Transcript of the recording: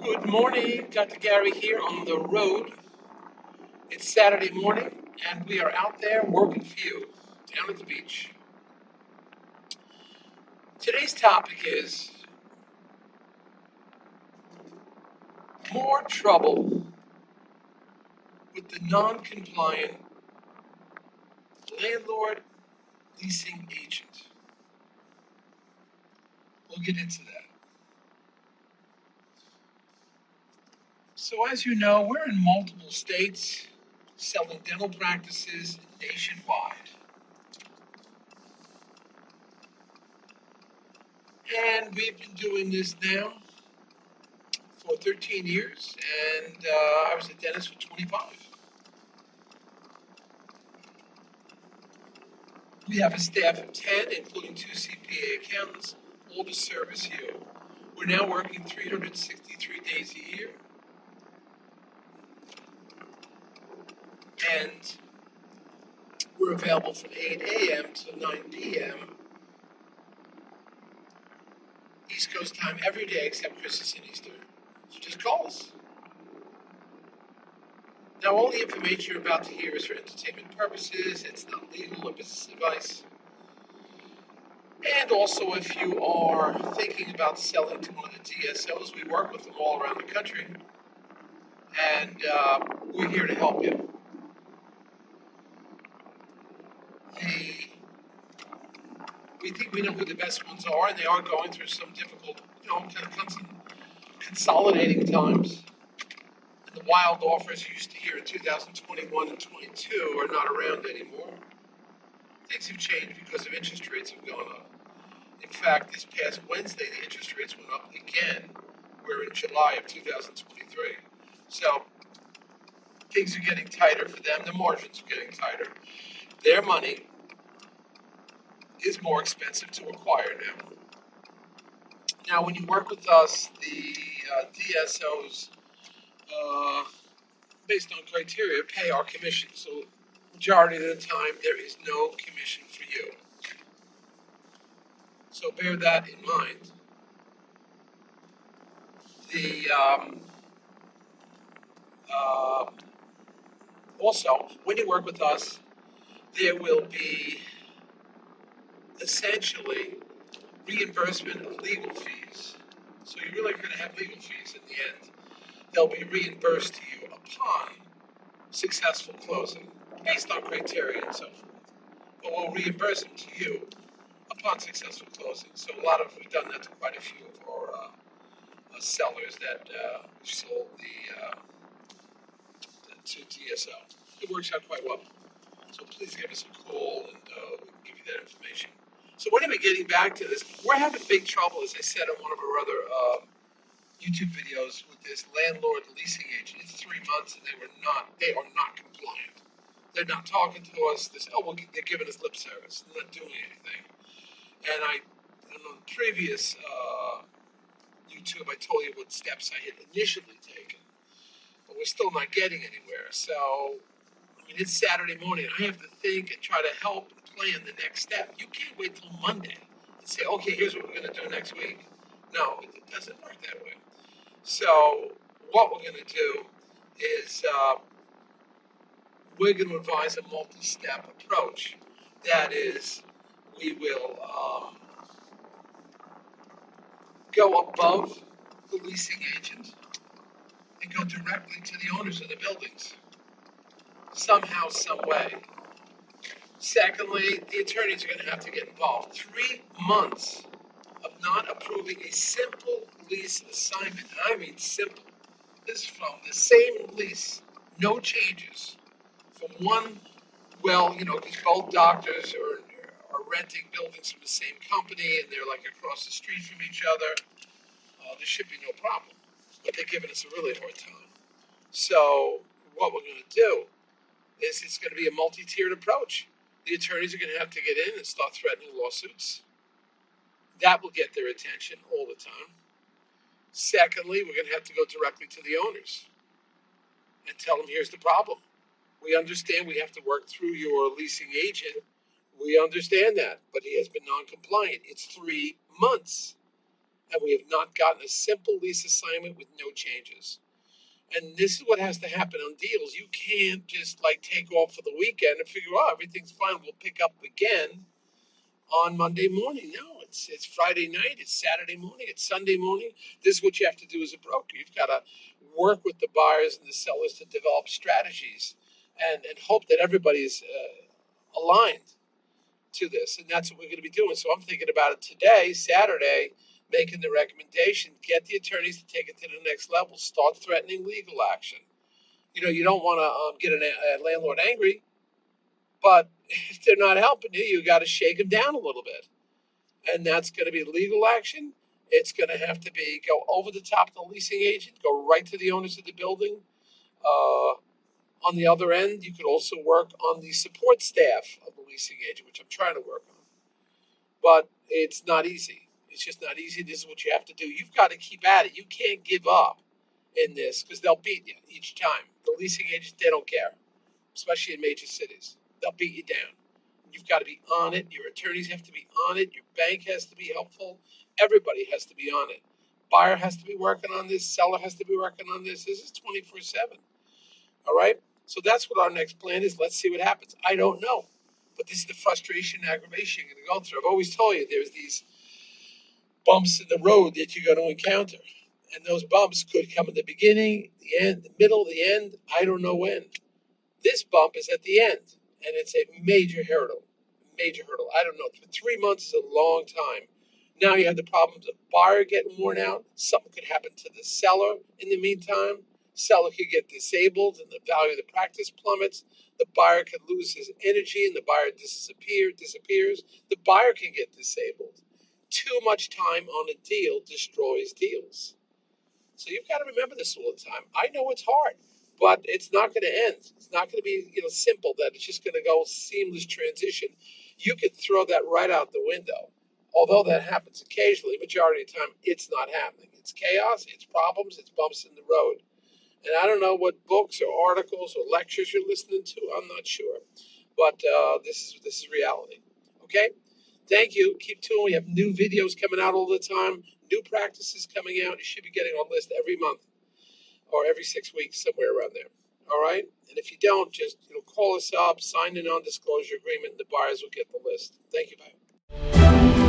Good morning, Dr. Gary here on the road. It's Saturday morning, and we are out there working for you down at the beach. Today's topic is more trouble with the non-compliant landlord leasing agent. We'll get into that. So as you know, we're in multiple states selling dental practices nationwide. And we've been doing this now for 13 years, and I was a dentist for 25. We have a staff of 10, including 2 CPA accountants, all to service you. We're now working 363 days a year. And we're available from 8 a.m. to 9 p.m. East Coast time every day except Christmas and Easter. So just call us. Now, all the information you're about to hear is for entertainment purposes. It's not legal or business advice. And also, if you are thinking about selling to one of the DSOs, we work with them all around the country. And we're here to help you. We think we know who the best ones are, and they are going through some difficult, consolidating times. And the wild offers you used to hear in 2021 and 22 are not around anymore. Things have changed because of interest rates have gone up. In fact, this past Wednesday, the interest rates went up again. We're in July of 2023. So things are getting tighter for them. The margins are getting tighter. Their money is more expensive to acquire now. Now, when you work with us, the DSOs, based on criteria, pay our commission. So, majority of the time, there is no commission for you. So, bear that in mind. Also, when you work with us, there will be essentially reimbursement of legal fees. So you're really going to have legal fees in the end. They'll be reimbursed to you upon successful closing, based on criteria and so forth. But we'll reimburse them to you upon successful closing. So we've done that to quite a few of our sellers that sold to DSO. It works out quite well. So please give us a call and we can give you that information. So when am I getting back to this? We're having big trouble, as I said on one of our other YouTube videos, with this landlord leasing agent. It's 3 months, and they are not compliant. They're not talking to us. They're giving us lip service. They're not doing anything. And on the previous YouTube, I told you what steps I had initially taken, but we're still not getting anywhere. So, it's Saturday morning. I have to think and try to help plan the next step. You can't wait till Monday and say, okay, here's what we're going to do next week. No, it doesn't work that way. So what we're going to do is we're going to advise a multi-step approach. That is, we will go above the leasing agent and go directly to the owners of the buildings, somehow, some way. Secondly, the attorneys are going to have to get involved. 3 months of not approving a simple lease assignment. And I mean simple. This is from the same lease, no changes. From one, because both doctors are renting buildings from the same company and they're like across the street from each other. There should be no problem. But they're giving us a really hard time. So what we're going to do is it's going to be a multi-tiered approach. The attorneys are going to have to get in and start threatening lawsuits. That will get their attention all the time. Secondly, we're going to have to go directly to the owners and tell them, here's the problem. We understand we have to work through your leasing agent. We understand that, but he has been non-compliant. It's 3 months. and we have not gotten a simple lease assignment with no changes. And this is what has to happen on deals. You can't just like take off for the weekend and figure, oh, everything's fine, we'll pick up again on Monday morning. No, it's Friday night, it's Saturday morning, it's Sunday morning. This is what you have to do as a broker. You've got to work with the buyers and the sellers to develop strategies and hope that everybody is aligned to this. And that's what we're going to be doing. So I'm thinking about it today, Saturday, making the recommendation, get the attorneys to take it to the next level, start threatening legal action. You don't want to get a landlord angry, but if they're not helping you, you got to shake them down a little bit. And that's going to be legal action. It's going to have to be go over the top of the leasing agent, go right to the owners of the building. On the other end, you could also work on the support staff of the leasing agent, which I'm trying to work on. But it's not easy. It's just not easy. This is what you have to do. You've got to keep at it. You can't give up in this because they'll beat you each time. The leasing agents, they don't care, especially in major cities. They'll beat you down. You've got to be on it. Your attorneys have to be on it. Your bank has to be helpful. Everybody has to be on it. Buyer has to be working on this. Seller has to be working on this. This is 24/7. All right? So that's what our next plan is. Let's see what happens. I don't know. But this is the frustration and aggravation you're going to go through. I've always told you there's these bumps in the road that you're going to encounter. And those bumps could come in the beginning, the end, the middle, the end. I don't know when. This bump is at the end. And it's a major hurdle. I don't know. 3 months is a long time. Now you have the problems of buyer getting worn out. Something could happen to the seller in the meantime. Seller could get disabled and the value of the practice plummets. The buyer could lose his energy and the buyer disappears. The buyer can get disabled. Too much time on a deal destroys deals. So you've got to remember this all the time. I know it's hard, but it's not going to end. It's not going to be simple that it's just going to go seamless transition. You could throw that right out the window. Although that happens occasionally, majority of the time, it's not happening. It's chaos, it's problems, it's bumps in the road. And I don't know what books or articles or lectures you're listening to. I'm not sure. But this is reality. Okay? Thank you. Keep tuned. We have new videos coming out all the time. New practices coming out. You should be getting on list every month or every 6 weeks, somewhere around there. All right? And if you don't, just call us up, sign a non-disclosure agreement, and the buyers will get the list. Thank you. Bye.